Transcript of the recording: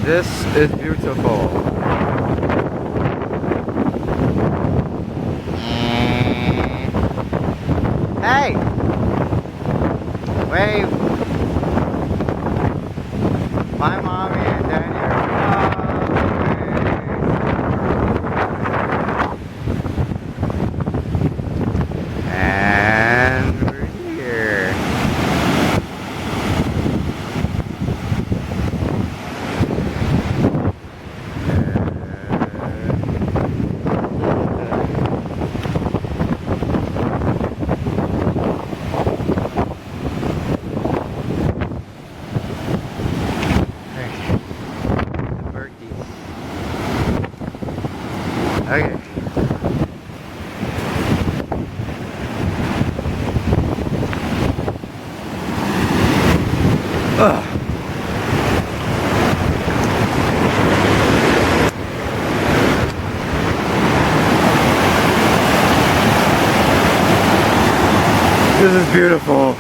This is beautiful. Hey! Wave! My mommy and daddy are and we're here. Okay. Ugh. This is beautiful.